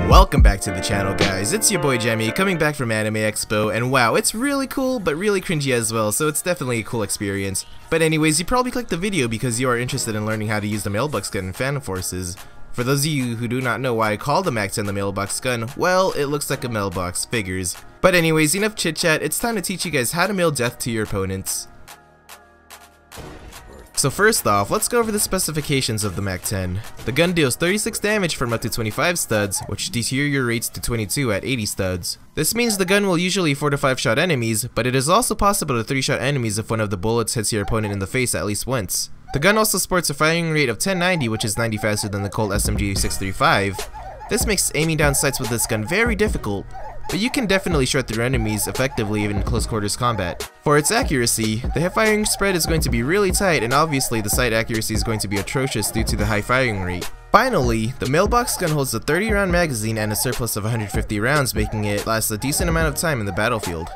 Welcome back to the channel, guys. It's your boy Jemmy, coming back from Anime Expo, and wow, it's really cool, but really cringy as well, so it's definitely a cool experience. But anyways, you probably clicked the video because you are interested in learning how to use the Mailbox Gun in Phantom Forces. For those of you who do not know why I call the Mac 10 the Mailbox Gun, well, it looks like a mailbox, figures. But anyways, enough chit chat, it's time to teach you guys how to mail death to your opponents. So first off, let's go over the specifications of the Mac 10. The gun deals 36 damage from up to 25 studs, which deteriorates to 22 at 80 studs. This means the gun will usually 4 to 5 shot enemies, but it is also possible to 3 shot enemies if one of the bullets hits your opponent in the face at least once. The gun also sports a firing rate of 1090, which is 90 faster than the Colt SMG 635. This makes aiming down sights with this gun very difficult, but you can definitely shred through enemies effectively even in close quarters combat. For its accuracy, the hip firing spread is going to be really tight, and obviously the sight accuracy is going to be atrocious due to the high firing rate. Finally, the Mailbox Gun holds a 30 round magazine and a surplus of 150 rounds, making it last a decent amount of time in the battlefield.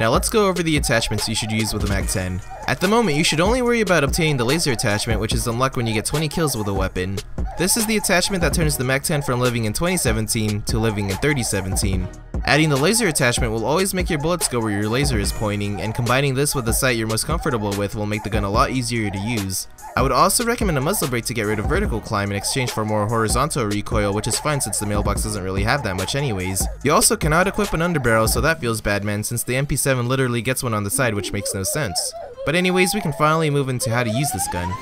Now let's go over the attachments you should use with the Mac 10. At the moment, you should only worry about obtaining the laser attachment, which is unlocked when you get 20 kills with a weapon. This is the attachment that turns the Mac 10 from living in 2017 to living in 3017. Adding the laser attachment will always make your bullets go where your laser is pointing, and combining this with the sight you're most comfortable with will make the gun a lot easier to use. I would also recommend a muzzle brake to get rid of vertical climb in exchange for more horizontal recoil, which is fine since the mailbox doesn't really have that much anyways. You also cannot equip an underbarrel, so that feels bad, man, since the MP7 literally gets one on the side, which makes no sense. But anyways, we can finally move into how to use this gun.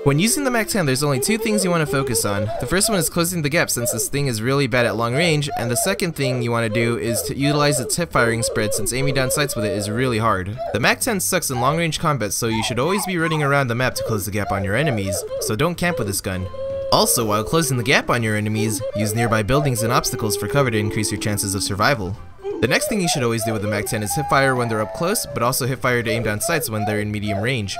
When using the Mac 10, there's only two things you want to focus on. The first one is closing the gap, since this thing is really bad at long range, and the second thing you want to do is to utilize its hip firing spread, since aiming down sights with it is really hard. The Mac 10 sucks in long range combat, so you should always be running around the map to close the gap on your enemies, so don't camp with this gun. Also, while closing the gap on your enemies, use nearby buildings and obstacles for cover to increase your chances of survival. The next thing you should always do with the Mac 10 is hip fire when they're up close, but also hip fire to aim down sights when they're in medium range.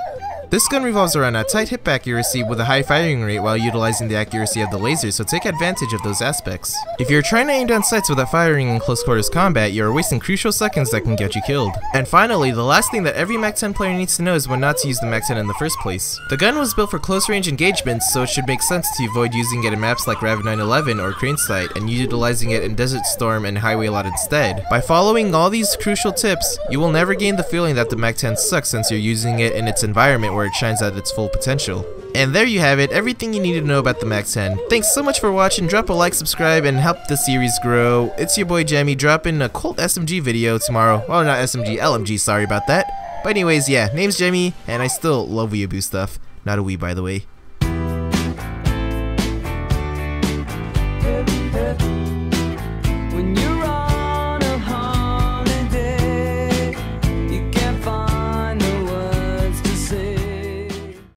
This gun revolves around a tight hip accuracy with a high firing rate while utilizing the accuracy of the laser, so take advantage of those aspects. If you're trying to aim down sights without firing in close quarters combat, you are wasting crucial seconds that can get you killed. And finally, the last thing that every Mac 10 player needs to know is when not to use the Mac 10 in the first place. The gun was built for close range engagements, so it should make sense to avoid using it in maps like Rav 911 or Crane Sight, and utilizing it in Desert Storm and Highway Lot instead. By following all these crucial tips, you will never gain the feeling that the Mac 10 sucks since you're using it in its environment where it shines at its full potential. And there you have it, everything you need to know about the Mac 10. Thanks so much for watching, drop a like, subscribe, and help the series grow. It's your boy Jemmy, dropping a Colt SMG video tomorrow. Well, not SMG, LMG, sorry about that. But anyways, yeah, name's Jemmy, and I still love weeaboo stuff. Not a wee, by the way.